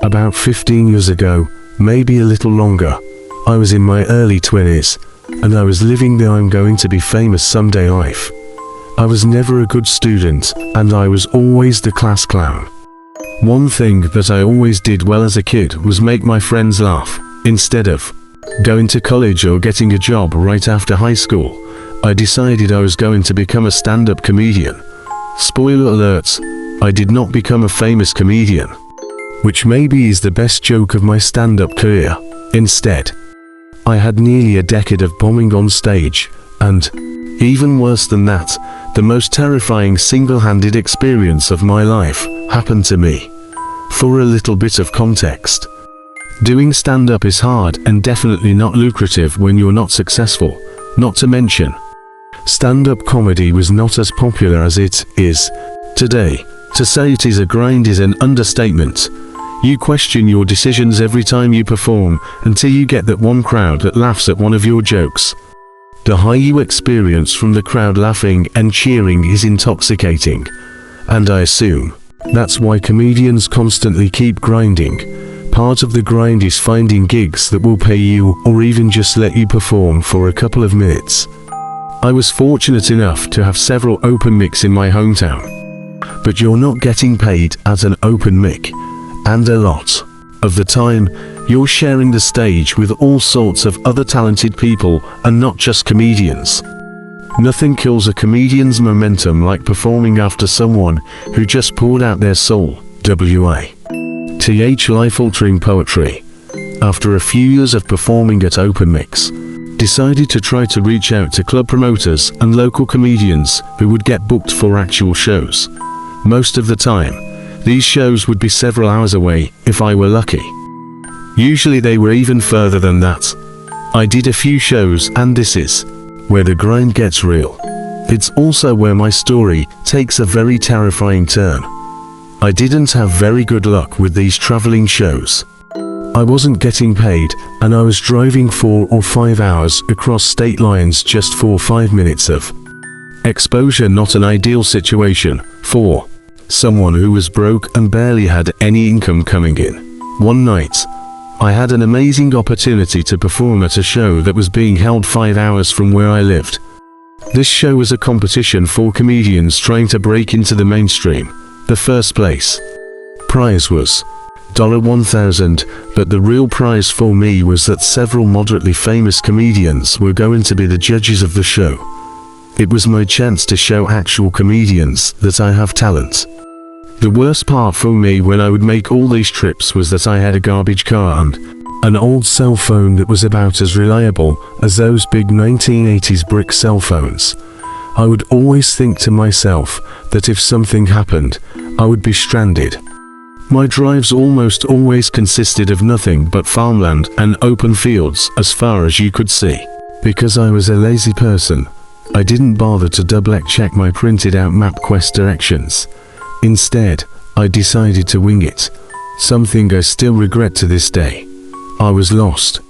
About 15 years ago, maybe a little longer, I was in my early 20s, and I was living the I'm going to be famous someday life. I was never a good student, and I was always the class clown. One thing that I always did well as a kid was make my friends laugh. Instead of going to college or getting a job right after high school, I decided I was going to become a stand-up comedian. Spoiler alert, I did not become a famous comedian, which maybe is the best joke of my stand-up career. Instead, I had nearly a decade of bombing on stage, and, even worse than that, the most terrifying single-handed experience of my life happened to me. For a little bit of context, doing stand-up is hard and definitely not lucrative when you're not successful. Not to mention, stand-up comedy was not as popular as it is today. To say it is a grind is an understatement. You question your decisions every time you perform until you get that one crowd that laughs at one of your jokes. The high you experience from the crowd laughing and cheering is intoxicating, and I assume that's why comedians constantly keep grinding. Part of the grind is finding gigs that will pay you or even just let you perform for a couple of minutes. I was fortunate enough to have several open mics in my hometown, but you're not getting paid at an open mic, and a lot of the time you're sharing the stage with all sorts of other talented people and not just comedians. Nothing kills a comedian's momentum like performing after someone who just poured out their soul. WATH life-altering poetry. After a few years of performing at open mics, decided to try to reach out to club promoters and local comedians who would get booked for actual shows. Most of the time, these shows would be several hours away if I were lucky. Usually they were even further than that. I did a few shows, and this is where the grind gets real. It's also where my story takes a very terrifying turn. I didn't have very good luck with these traveling shows. I wasn't getting paid, and I was driving 4 or 5 hours across state lines just for 5 minutes of exposure. Not an ideal situation for someone who was broke and barely had any income coming in. One night, I had an amazing opportunity to perform at a show that was being held 5 hours from where I lived. This show was a competition for comedians trying to break into the mainstream. The first place prize was $1,000, but the real prize for me was that several moderately famous comedians were going to be the judges of the show. It was my chance to show actual comedians that I have talent. The worst part for me when I would make all these trips was that I had a garbage car and an old cell phone that was about as reliable as those big 1980s brick cell phones. I would always think to myself that if something happened, I would be stranded. My drives almost always consisted of nothing but farmland and open fields as far as you could see. Because I was a lazy person, I didn't bother to double-check my printed out MapQuest directions. Instead, I decided to wing it, something I still regret to this day. I was lost.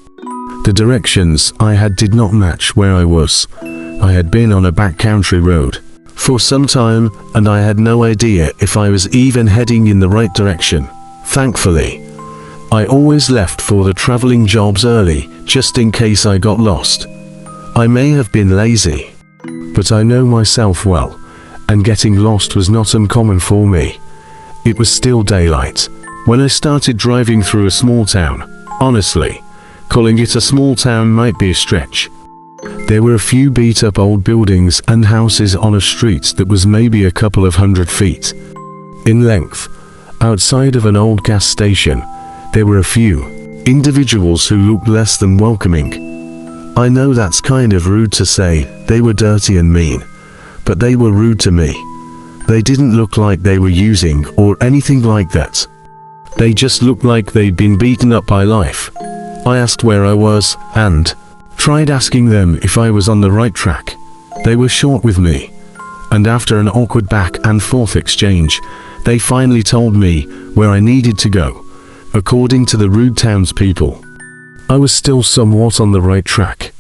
The directions I had did not match where I was. I had been on a backcountry road for some time, and I had no idea if I was even heading in the right direction. Thankfully, I always left for the traveling jobs early, just in case I got lost. I may have been lazy, but I know myself well, and getting lost was not uncommon for me. It was still daylight when I started driving through a small town. Honestly, calling it a small town might be a stretch. There were a few beat-up old buildings and houses on a street that was maybe a couple of 100 feet in length. Outside of an old gas station, there were a few individuals who looked less than welcoming. I know that's kind of rude to say, they were dirty and mean, but they were rude to me. They didn't look like they were using or anything like that. They just looked like they'd been beaten up by life. I asked where I was, and tried asking them if I was on the right track. They were short with me, and after an awkward back and forth exchange, they finally told me where I needed to go. According to the rude townspeople, I was still somewhat on the right track.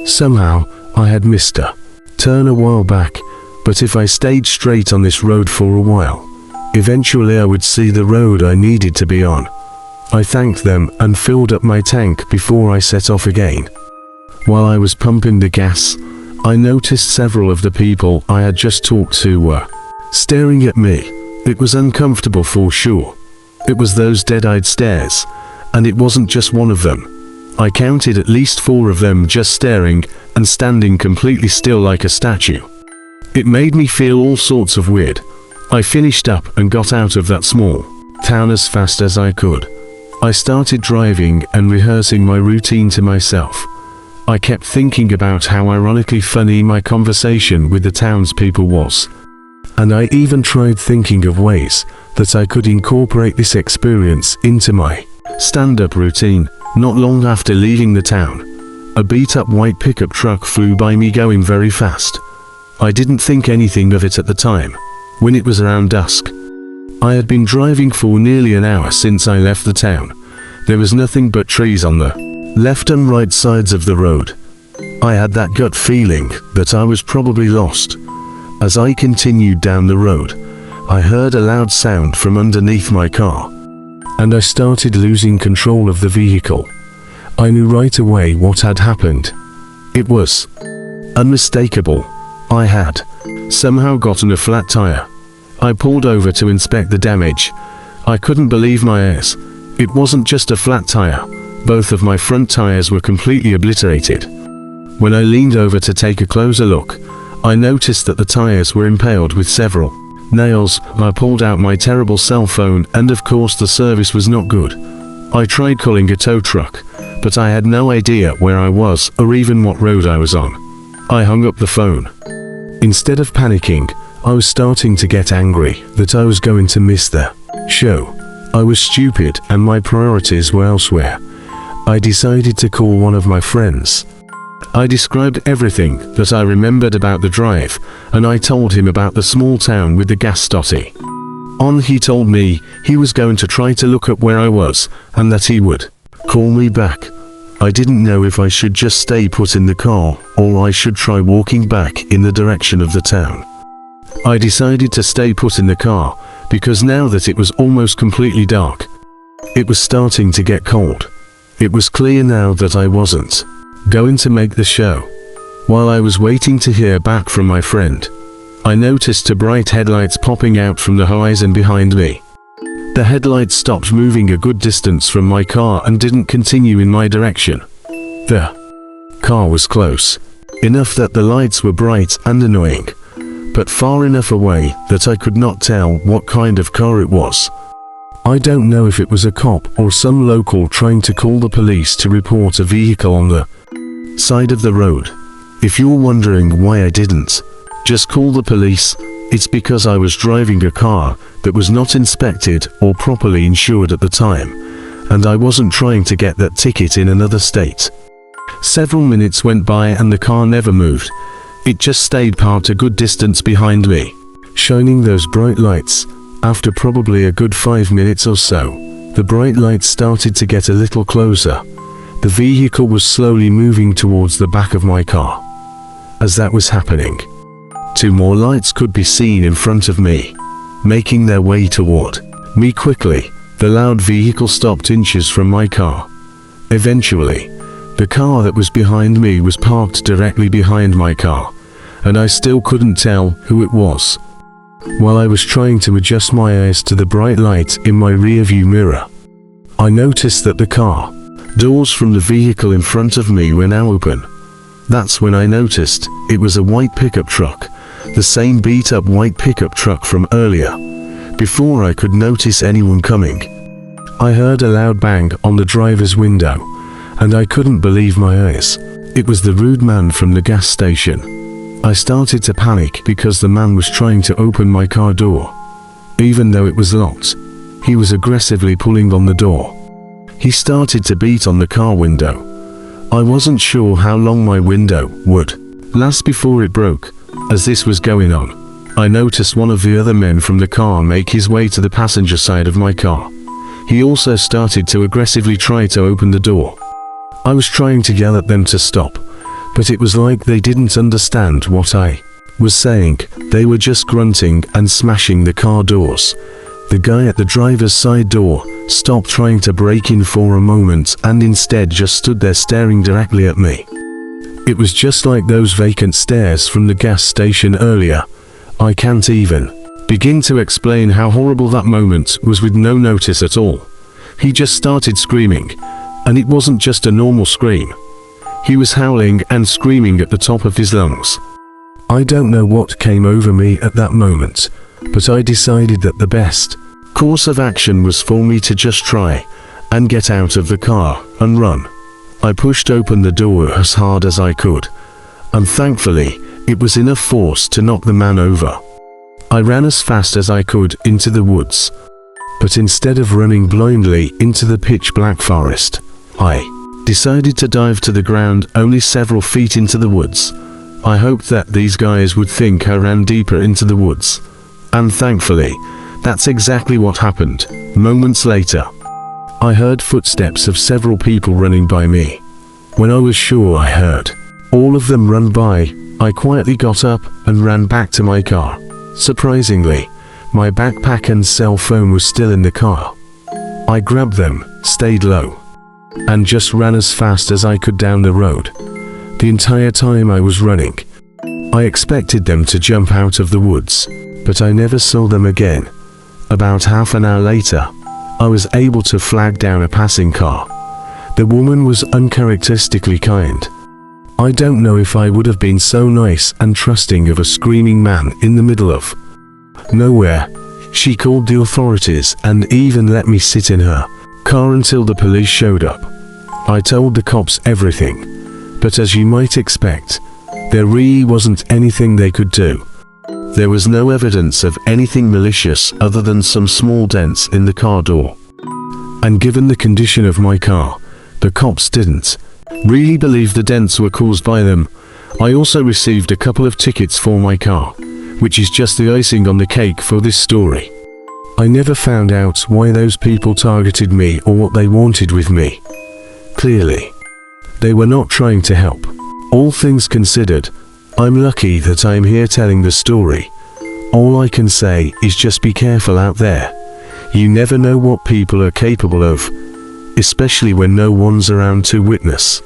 Somehow, I had missed a turn a while back, but if I stayed straight on this road for a while, eventually I would see the road I needed to be on. I thanked them and filled up my tank before I set off again. While I was pumping the gas, I noticed several of the people I had just talked to were staring at me. It was uncomfortable for sure. It was those dead-eyed stares, and it wasn't just one of them. I counted at least 4 of them just staring and standing completely still like a statue. It made me feel all sorts of weird. I finished up and got out of that small town as fast as I could. I started driving and rehearsing my routine to myself. I kept thinking about how ironically funny my conversation with the townspeople was. And I even tried thinking of ways that I could incorporate this experience into my stand-up routine. Not long after leaving the town, a beat-up white pickup truck flew by me going very fast. I didn't think anything of it at the time, when it was around dusk. I had been driving for nearly an hour since I left the town. There was nothing but trees on the left and right sides of the road. I had that gut feeling that I was probably lost. As I continued down the road, I heard a loud sound from underneath my car, and I started losing control of the vehicle. I knew right away what had happened. It was unmistakable. I had somehow gotten a flat tire. I pulled over to inspect the damage. I couldn't believe my ears. It wasn't just a flat tire. Both of my front tires were completely obliterated. When I leaned over to take a closer look, I noticed that the tires were impaled with several nails. I pulled out my terrible cell phone, and of course the service was not good. I tried calling a tow truck, but I had no idea where I was or even what road I was on. I hung up the phone. Instead of panicking, I was starting to get angry that I was going to miss the show. I was stupid and my priorities were elsewhere. I decided to call one of my friends. I described everything that I remembered about the drive, and I told him about the small town with the gas stotty. He told me he was going to try to look up where I was, and that he would call me back. I didn't know if I should just stay put in the car, or I should try walking back in the direction of the town. I decided to stay put in the car, because now that it was almost completely dark, it was starting to get cold. It was clear now that I wasn't going to make the show. While I was waiting to hear back from my friend, I noticed 2 bright headlights popping out from the horizon behind me. The headlights stopped moving a good distance from my car and didn't continue in my direction. The car was close enough that the lights were bright and annoying, but far enough away that I could not tell what kind of car it was. I don't know if it was a cop or some local trying to call the police to report a vehicle on the side of the road. If you're wondering why I didn't just call the police, it's because I was driving a car that was not inspected or properly insured at the time, and I wasn't trying to get that ticket in another state. Several minutes went by and the car never moved. It just stayed parked a good distance behind me, shining those bright lights. After probably a good 5 minutes or so, the bright lights started to get a little closer. The vehicle was slowly moving towards the back of my car. As that was happening, 2 more lights could be seen in front of me, making their way toward me quickly. The loud vehicle stopped inches from my car. Eventually, the car that was behind me was parked directly behind my car, and I still couldn't tell who it was. While I was trying to adjust my eyes to the bright light in my rearview mirror, I noticed that the car doors from the vehicle in front of me were now open. That's when I noticed it was a white pickup truck, the same beat-up white pickup truck from earlier. Before I could notice anyone coming, I heard a loud bang on the driver's window, and I couldn't believe my eyes. It was the rude man from the gas station. I started to panic because the man was trying to open my car door. Even though it was locked, he was aggressively pulling on the door. He started to beat on the car window. I wasn't sure how long my window would last before it broke. As this was going on, I noticed one of the other men from the car make his way to the passenger side of my car. He also started to aggressively try to open the door. I was trying to yell at them to stop, but it was like they didn't understand what I was saying. They were just grunting and smashing the car doors. The guy at the driver's side door stopped trying to break in for a moment and instead just stood there staring directly at me. It was just like those vacant stares from the gas station earlier. I can't even begin to explain how horrible that moment was with no notice at all. He just started screaming, and it wasn't just a normal scream. He was howling and screaming at the top of his lungs. I don't know what came over me at that moment, but I decided that the best course of action was for me to just try and get out of the car and run. I pushed open the door as hard as I could, and thankfully, it was enough force to knock the man over. I ran as fast as I could into the woods, but instead of running blindly into the pitch-black forest, I decided to dive to the ground only several feet into the woods. I hoped that these guys would think I ran deeper into the woods, and thankfully, that's exactly what happened. Moments later, I heard footsteps of several people running by me. When I was sure I heard all of them run by, I quietly got up and ran back to my car. Surprisingly, my backpack and cell phone was still in the car. I grabbed them, stayed low, and just ran as fast as I could down the road. The entire time I was running, I expected them to jump out of the woods, but I never saw them again. About half an hour later, I was able to flag down a passing car. The woman was uncharacteristically kind. I don't know if I would have been so nice and trusting of a screaming man in the middle of nowhere. She called the authorities and even let me sit in her car until the police showed up. I told the cops everything, but as you might expect, there really wasn't anything they could do. There was no evidence of anything malicious other than some small dents in the car door. And given the condition of my car, the cops didn't really believe the dents were caused by them. I also received a couple of tickets for my car, which is just the icing on the cake for this story. I never found out why those people targeted me or what they wanted with me. Clearly, they were not trying to help. All things considered, I'm lucky that I'm here telling the story. All I can say is just be careful out there. You never know what people are capable of, especially when no one's around to witness.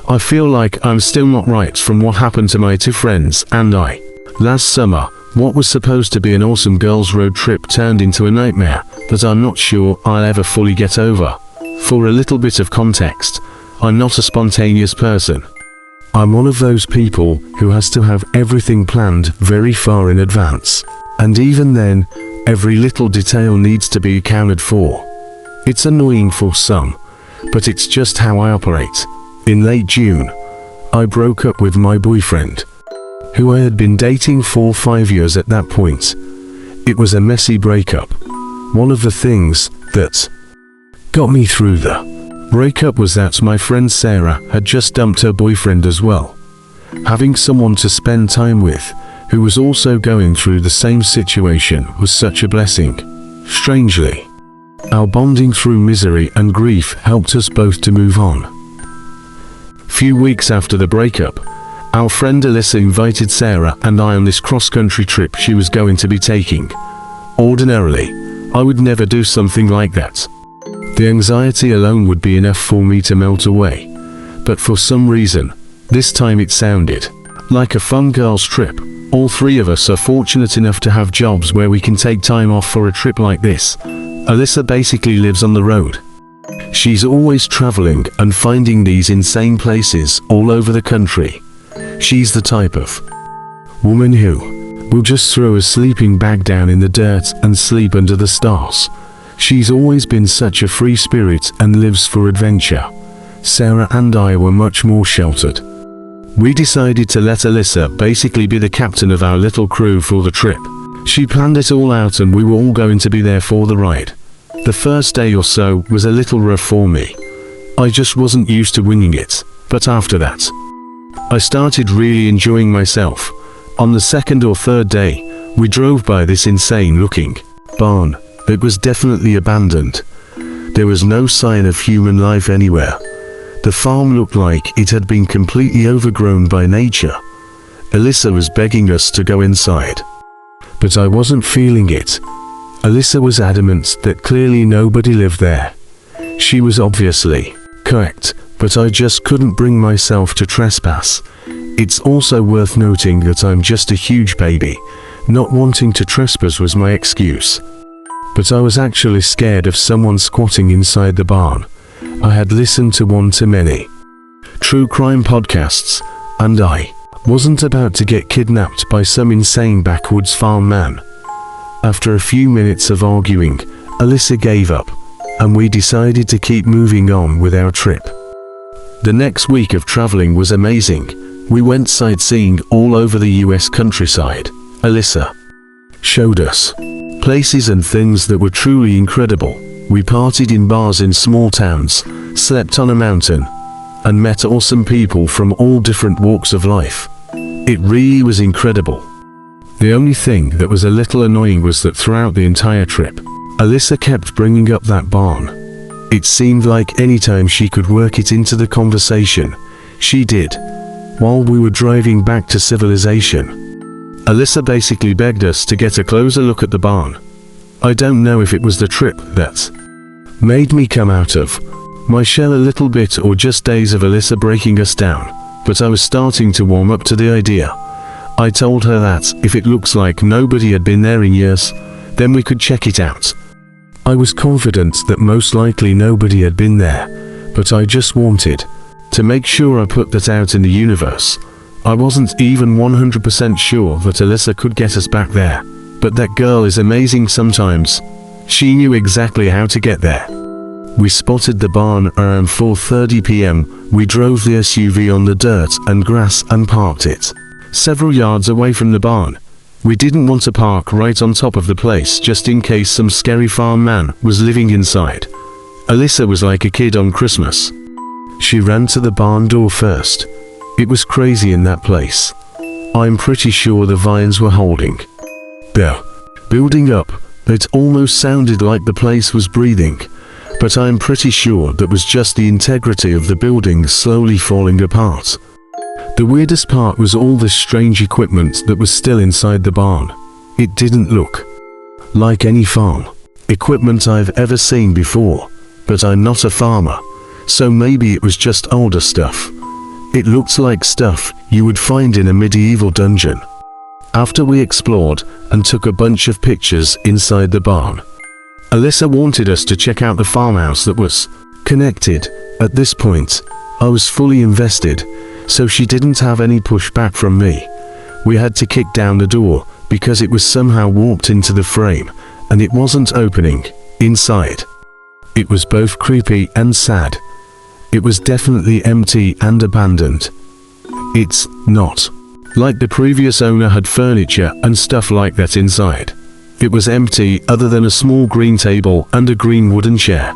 I feel like I'm still not right from what happened to my two friends and I. Last summer, what was supposed to be an awesome girls' road trip turned into a nightmare that I'm not sure I'll ever fully get over. For a little bit of context, I'm not a spontaneous person. I'm one of those people who has to have everything planned very far in advance. And even then, every little detail needs to be accounted for. It's annoying for some, but it's just how I operate. In late June, I broke up with my boyfriend, who I had been dating for 5 years at that point. It was a messy breakup. One of the things that got me through the breakup was that my friend Sarah had just dumped her boyfriend as well. Having someone to spend time with who was also going through the same situation was such a blessing. Strangely, our bonding through misery and grief helped us both to move on. Few weeks after the breakup, our friend Alyssa invited Sarah and I on this cross-country trip she was going to be taking. Ordinarily, I would never do something like that. The anxiety alone would be enough for me to melt away, but for some reason, this time it sounded like a fun girls' trip. All three of us are fortunate enough to have jobs where we can take time off for a trip like this. Alyssa basically lives on the road. She's always traveling and finding these insane places all over the country. She's the type of woman who will just throw a sleeping bag down in the dirt and sleep under the stars. She's always been such a free spirit and lives for adventure. Sarah and I were much more sheltered. We decided to let Alyssa basically be the captain of our little crew for the trip. She planned it all out and we were all going to be there for the ride. The first day or so was a little rough for me. I just wasn't used to winging it, but after that, I started really enjoying myself. On the second or third day, we drove by this insane-looking barn. It was definitely abandoned. There was no sign of human life anywhere. The farm looked like it had been completely overgrown by nature. Alyssa was begging us to go inside, but I wasn't feeling it. Alyssa was adamant that clearly nobody lived there. She was obviously correct, but I just couldn't bring myself to trespass. It's also worth noting that I'm just a huge baby. Not wanting to trespass was my excuse. But I was actually scared of someone squatting inside the barn. I had listened to one too many true crime podcasts, and I wasn't about to get kidnapped by some insane backwoods farm man. After a few minutes of arguing, Alyssa gave up, and we decided to keep moving on with our trip. The next week of traveling was amazing. We went sightseeing all over the US countryside. Alyssa showed us places and things that were truly incredible. We partied in bars in small towns, slept on a mountain, and met awesome people from all different walks of life. It really was incredible. The only thing that was a little annoying was that throughout the entire trip, Alyssa kept bringing up that barn. It seemed like any time she could work it into the conversation, she did. While we were driving back to civilization, Alyssa basically begged us to get a closer look at the barn. I don't know if it was the trip that made me come out of my shell a little bit or just days of Alyssa breaking us down, but I was starting to warm up to the idea. I told her that if it looks like nobody had been there in years, then we could check it out. I was confident that most likely nobody had been there, but I just wanted to make sure I put that out in the universe. I wasn't even 100% sure that Alyssa could get us back there, but that girl is amazing sometimes. She knew exactly how to get there. We spotted the barn around 4:30 p.m. We drove the SUV on the dirt and grass and parked it several yards away from the barn. We didn't want to park right on top of the place just in case some scary farm man was living inside. Alyssa was like a kid on Christmas. She ran to the barn door first. It was crazy in that place. I'm pretty sure the vines were holding their building up. It almost sounded like the place was breathing, but I'm pretty sure that was just the integrity of the building slowly falling apart. The weirdest part was all this strange equipment that was still inside the barn. It didn't look like any farm equipment I've ever seen before, but I'm not a farmer, so maybe it was just older stuff. It looked like stuff you would find in a medieval dungeon. After we explored and took a bunch of pictures inside the barn, Alyssa wanted us to check out the farmhouse that was connected. At this point, I was fully invested, so she didn't have any pushback from me. We had to kick down the door because it was somehow warped into the frame and it wasn't opening inside. It was both creepy and sad. It was definitely empty and abandoned. It's not like the previous owner had furniture and stuff like that inside. It was empty other than a small green table and a green wooden chair.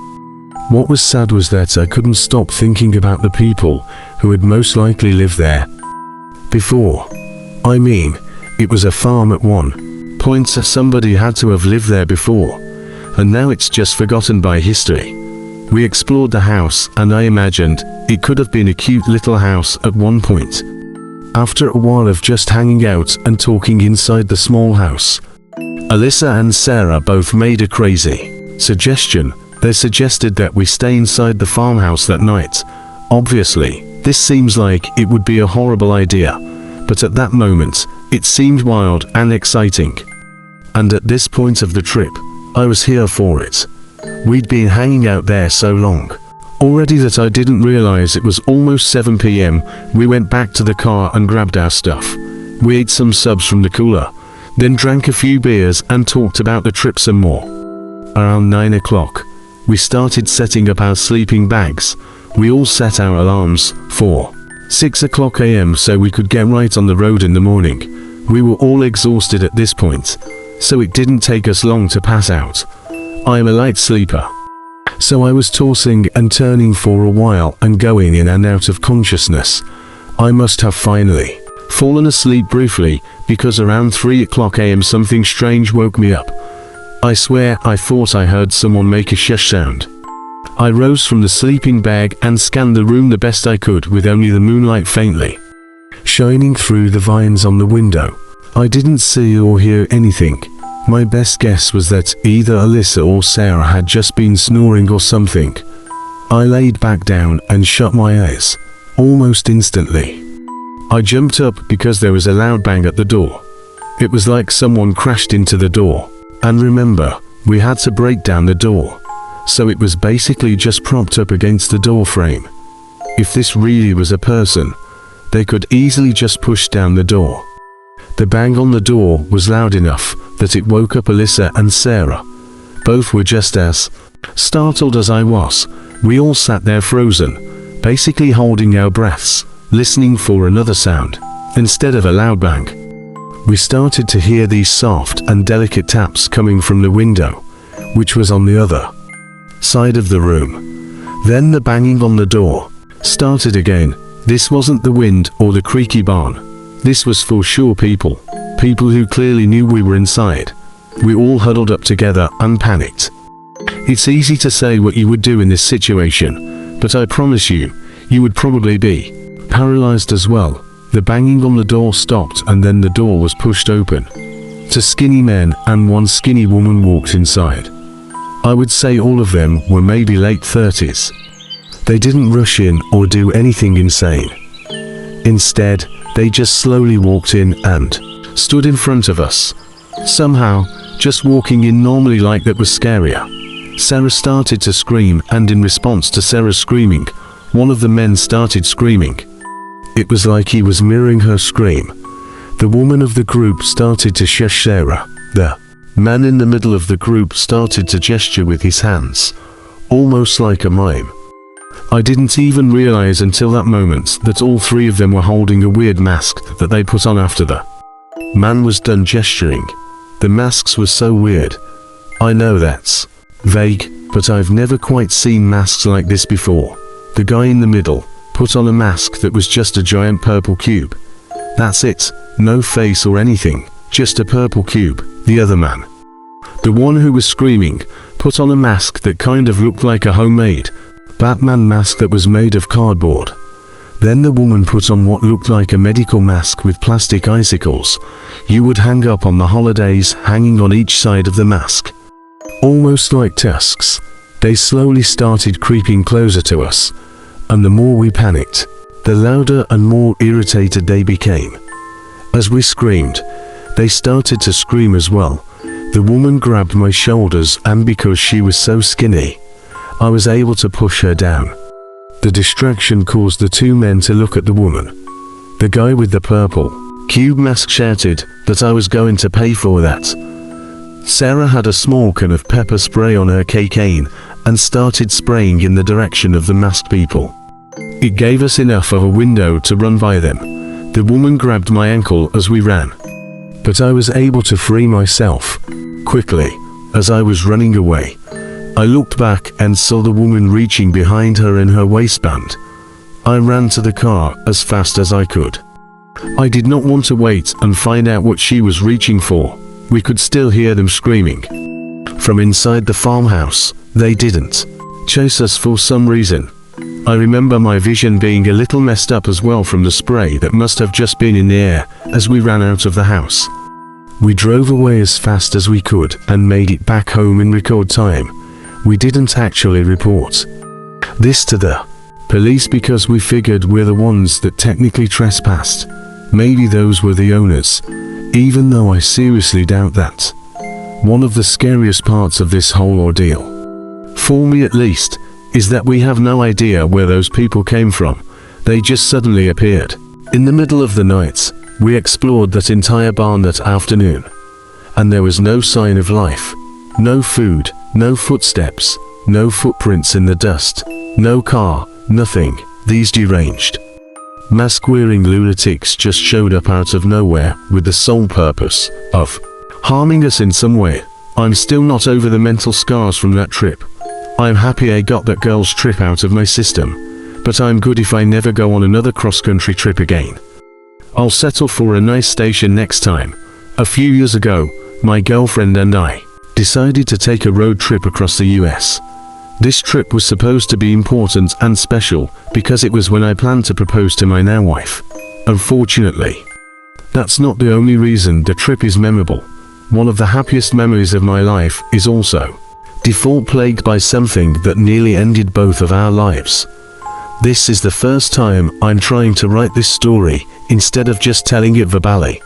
What was sad was that I couldn't stop thinking about the people who had most likely lived there before. I mean, it was a farm at one point, so somebody had to have lived there before, and now it's just forgotten by history. We explored the house and I imagined it could have been a cute little house at one point. After a while of just hanging out and talking inside the small house, Alyssa and Sarah both made a crazy suggestion. They suggested that we stay inside the farmhouse that night. Obviously, this seems like it would be a horrible idea, but at that moment, it seemed wild and exciting. And at this point of the trip, I was here for it. We'd been hanging out there so long already that I didn't realize it was almost 7 p.m. We went back to the car and grabbed our stuff. We ate some subs from the cooler, then drank a few beers and talked about the trip some more. Around 9 o'clock, we started setting up our sleeping bags. We all set our alarms for 6 o'clock a.m. so we could get right on the road in the morning. We were all exhausted at this point, so it didn't take us long to pass out. I'm a light sleeper, so I was tossing and turning for a while and going in and out of consciousness. I must have finally fallen asleep briefly because around 3 o'clock a.m. something strange woke me up. I swear I thought I heard someone make a shush sound. I rose from the sleeping bag and scanned the room the best I could with only the moonlight faintly shining through the vines on the window. I didn't see or hear anything. My best guess was that either Alyssa or Sarah had just been snoring or something. I laid back down and shut my eyes, almost instantly. I jumped up because there was a loud bang at the door. It was like someone crashed into the door. And remember, we had to break down the door, so it was basically just propped up against the door frame. If this really was a person, they could easily just push down the door. The bang on the door was loud enough that it woke up Alyssa and Sarah. Both were just as startled as I was. We all sat there frozen, basically holding our breaths, listening for another sound, instead of a loud bang. We started to hear these soft and delicate taps coming from the window, which was on the other side of the room. Then the banging on the door started again. This wasn't the wind or the creaky barn. This was for sure people who clearly knew we were inside. We all huddled up together and panicked. It's easy to say what you would do in this situation, but I promise you, you would probably be paralyzed as well. The banging on the door stopped and then the door was pushed open. Two skinny men and one skinny woman walked inside. I would say all of them were maybe late 30s. They didn't rush in or do anything insane. Instead, they just slowly walked in and stood in front of us. Somehow, just walking in normally like that was scarier. Sarah started to scream, and in response to Sarah's screaming, one of the men started screaming. It was like he was mirroring her scream. The woman of the group started to shush Sarah. The man in the middle of the group started to gesture with his hands, almost like a mime. I didn't even realize until that moment that all three of them were holding a weird mask that they put on after the man was done gesturing. The masks were so weird. I know that's vague, but I've never quite seen masks like this before. The guy in the middle put on a mask that was just a giant purple cube. That's it, no face or anything, just a purple cube. The other man, the one who was screaming, put on a mask that kind of looked like a homemade Batman mask that was made of cardboard. Then the woman put on what looked like a medical mask with plastic icicles you would hang up on the holidays, hanging on each side of the mask, almost like tusks. They slowly started creeping closer to us, and the more we panicked, the louder and more irritated they became. As we screamed, they started to scream as well. The woman grabbed my shoulders, and because she was so skinny, I was able to push her down. The distraction caused the two men to look at the woman. The guy with the purple cube mask shouted that I was going to pay for that. Sarah had a small can of pepper spray on her cane and started spraying in the direction of the masked people. It gave us enough of a window to run by them. The woman grabbed my ankle as we ran, but I was able to free myself quickly. As I was running away, I looked back and saw the woman reaching behind her in her waistband. I ran to the car as fast as I could. I did not want to wait and find out what she was reaching for. We could still hear them screaming from inside the farmhouse. They didn't chase us for some reason. I remember my vision being a little messed up as well from the spray that must have just been in the air as we ran out of the house. We drove away as fast as we could and made it back home in record time. We didn't actually report this to the police because we figured we're the ones that technically trespassed. Maybe those were the owners, even though I seriously doubt that. One of the scariest parts of this whole ordeal, for me at least, is that we have no idea where those people came from. They just suddenly appeared. In the middle of the night, we explored that entire barn that afternoon, and there was no sign of life. No food, no footsteps, no footprints in the dust, no car, nothing. These deranged, mask-wearing lunatics just showed up out of nowhere with the sole purpose of harming us in some way. I'm still not over the mental scars from that trip. I'm happy I got that girl's trip out of my system, but I'm good if I never go on another cross-country trip again. I'll settle for a nice station next time. A few years ago, my girlfriend and I decided to take a road trip across the US. This trip was supposed to be important and special because it was when I planned to propose to my now wife. Unfortunately, that's not the only reason the trip is memorable. one of the happiest memories of my life, is also default plagued by something that nearly ended both of our lives. This is the first time I'm trying to write this story instead of just telling it verbally.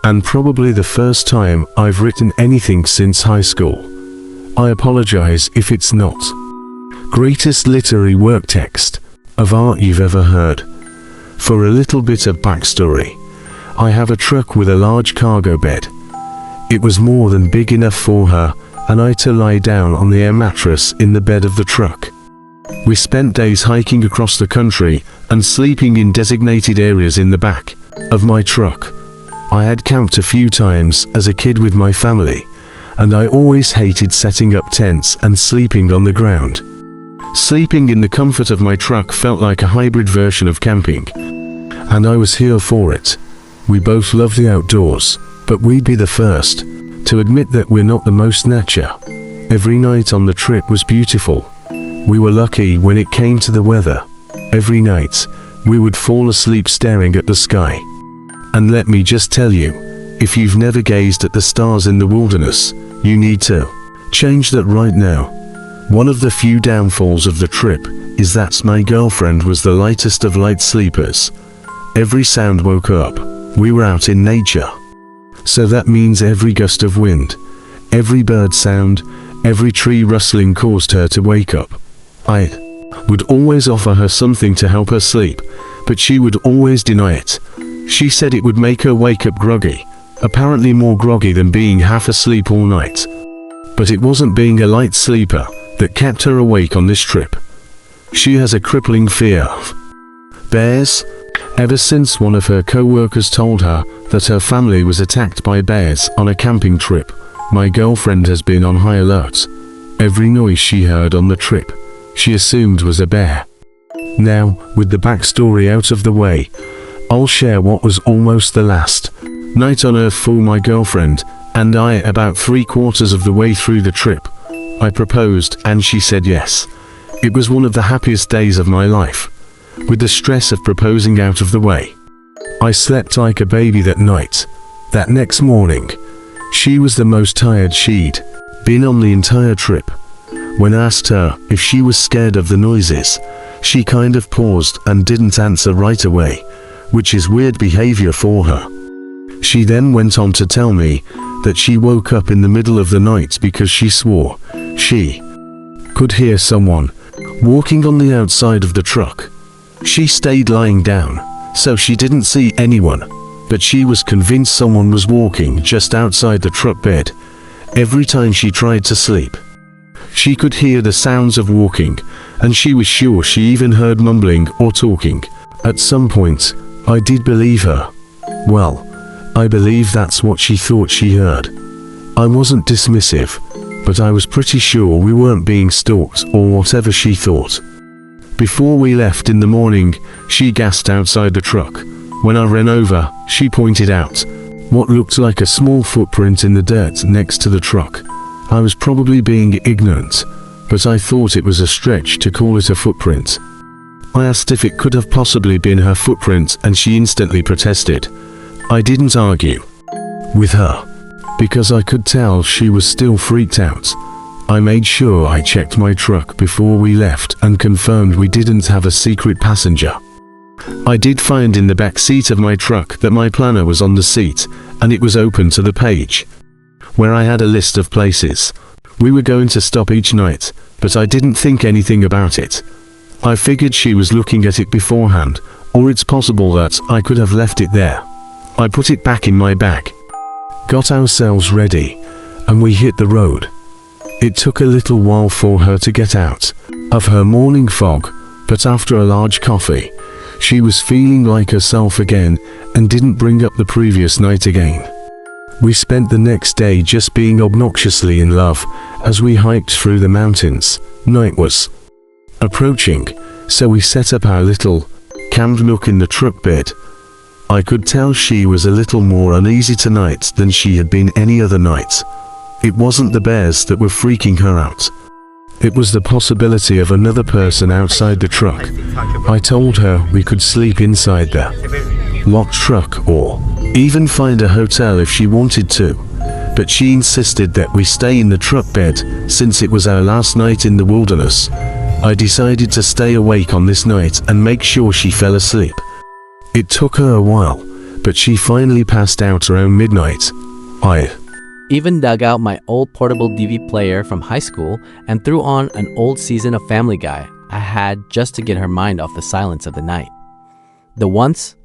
And probably the first time I've written anything since high school. I apologize if it's not greatest literary work text of art you've ever heard. For a little bit of backstory, I have a truck with a large cargo bed. It was more than big enough for her and I to lie down on the air mattress in the bed of the truck. We spent days hiking across the country and sleeping in designated areas in the back of my truck. I had camped a few times as a kid with my family, and I always hated setting up tents and sleeping on the ground. Sleeping in the comfort of my truck felt like a hybrid version of camping, and I was here for it. We both love the outdoors, but we'd be the first to admit that we're not the most nature. Every night on the trip was beautiful. We were lucky when it came to the weather. Every night, we would fall asleep staring at the sky. And let me just tell you, if you've never gazed at the stars in the wilderness, you need to change that right now. One of the few downfalls of the trip is that my girlfriend was the lightest of light sleepers. Every sound woke up. We were out in nature. So that means every gust of wind, every bird sound, every tree rustling caused her to wake up. I would always offer her something to help her sleep, but she would always deny it. She said it would make her wake up groggy, apparently more groggy than being half asleep all night. But it wasn't being a light sleeper that kept her awake on this trip. She has a crippling fear of bears. Ever since one of her co-workers told her that her family was attacked by bears on a camping trip, my girlfriend has been on high alert. Every noise she heard on the trip, she assumed was a bear. Now, with the backstory out of the way, I'll share what was almost the last night on Earth for my girlfriend and I. About 3/4 of the way through the trip, I proposed and she said yes. It was one of the happiest days of my life. With the stress of proposing out of the way, I slept like a baby that night. That next morning, she was the most tired she'd been on the entire trip. When asked her if she was scared of the noises, she kind of paused and didn't answer right away, which is weird behavior for her. She then went on to tell me that she woke up in the middle of the night because she swore she could hear someone walking on the outside of the truck. She stayed lying down, so she didn't see anyone, but she was convinced someone was walking just outside the truck bed. Every time she tried to sleep, she could hear the sounds of walking, and she was sure she even heard mumbling or talking. At some point, I did believe her. Well, I believe that's what she thought she heard. I wasn't dismissive, but I was pretty sure we weren't being stalked or whatever she thought. Before we left in the morning, she gasped outside the truck. When I ran over, she pointed out what looked like a small footprint in the dirt next to the truck. I was probably being ignorant, but I thought it was a stretch to call it a footprint. I asked if it could have possibly been her footprint and she instantly protested. I didn't argue with her, because I could tell she was still freaked out. I made sure I checked my truck before we left and confirmed we didn't have a secret passenger. I did find in the back seat of my truck that my planner was on the seat, and it was open to the page where I had a list of places we were going to stop each night, but I didn't think anything about it. I figured she was looking at it beforehand, or it's possible that I could have left it there. I put it back in my bag, got ourselves ready, and we hit the road. It took a little while for her to get out of her morning fog, but after a large coffee, she was feeling like herself again and didn't bring up the previous night again. We spent the next day just being obnoxiously in love as we hiked through the mountains. Night was approaching, so we set up our little camp nook in the truck bed. I could tell she was a little more uneasy tonight than she had been any other night. It wasn't the bears that were freaking her out. It was the possibility of another person outside the truck. I told her we could sleep inside the locked truck or even find a hotel if she wanted to. but she insisted that we stay in the truck bed since it was our last night in the wilderness. I decided to stay awake on this night and make sure she fell asleep. It took her a while, but she finally passed out around midnight. I even dug out my old portable DV player from high school and threw on an old season of Family Guy I had just to get her mind off the silence of the night. The once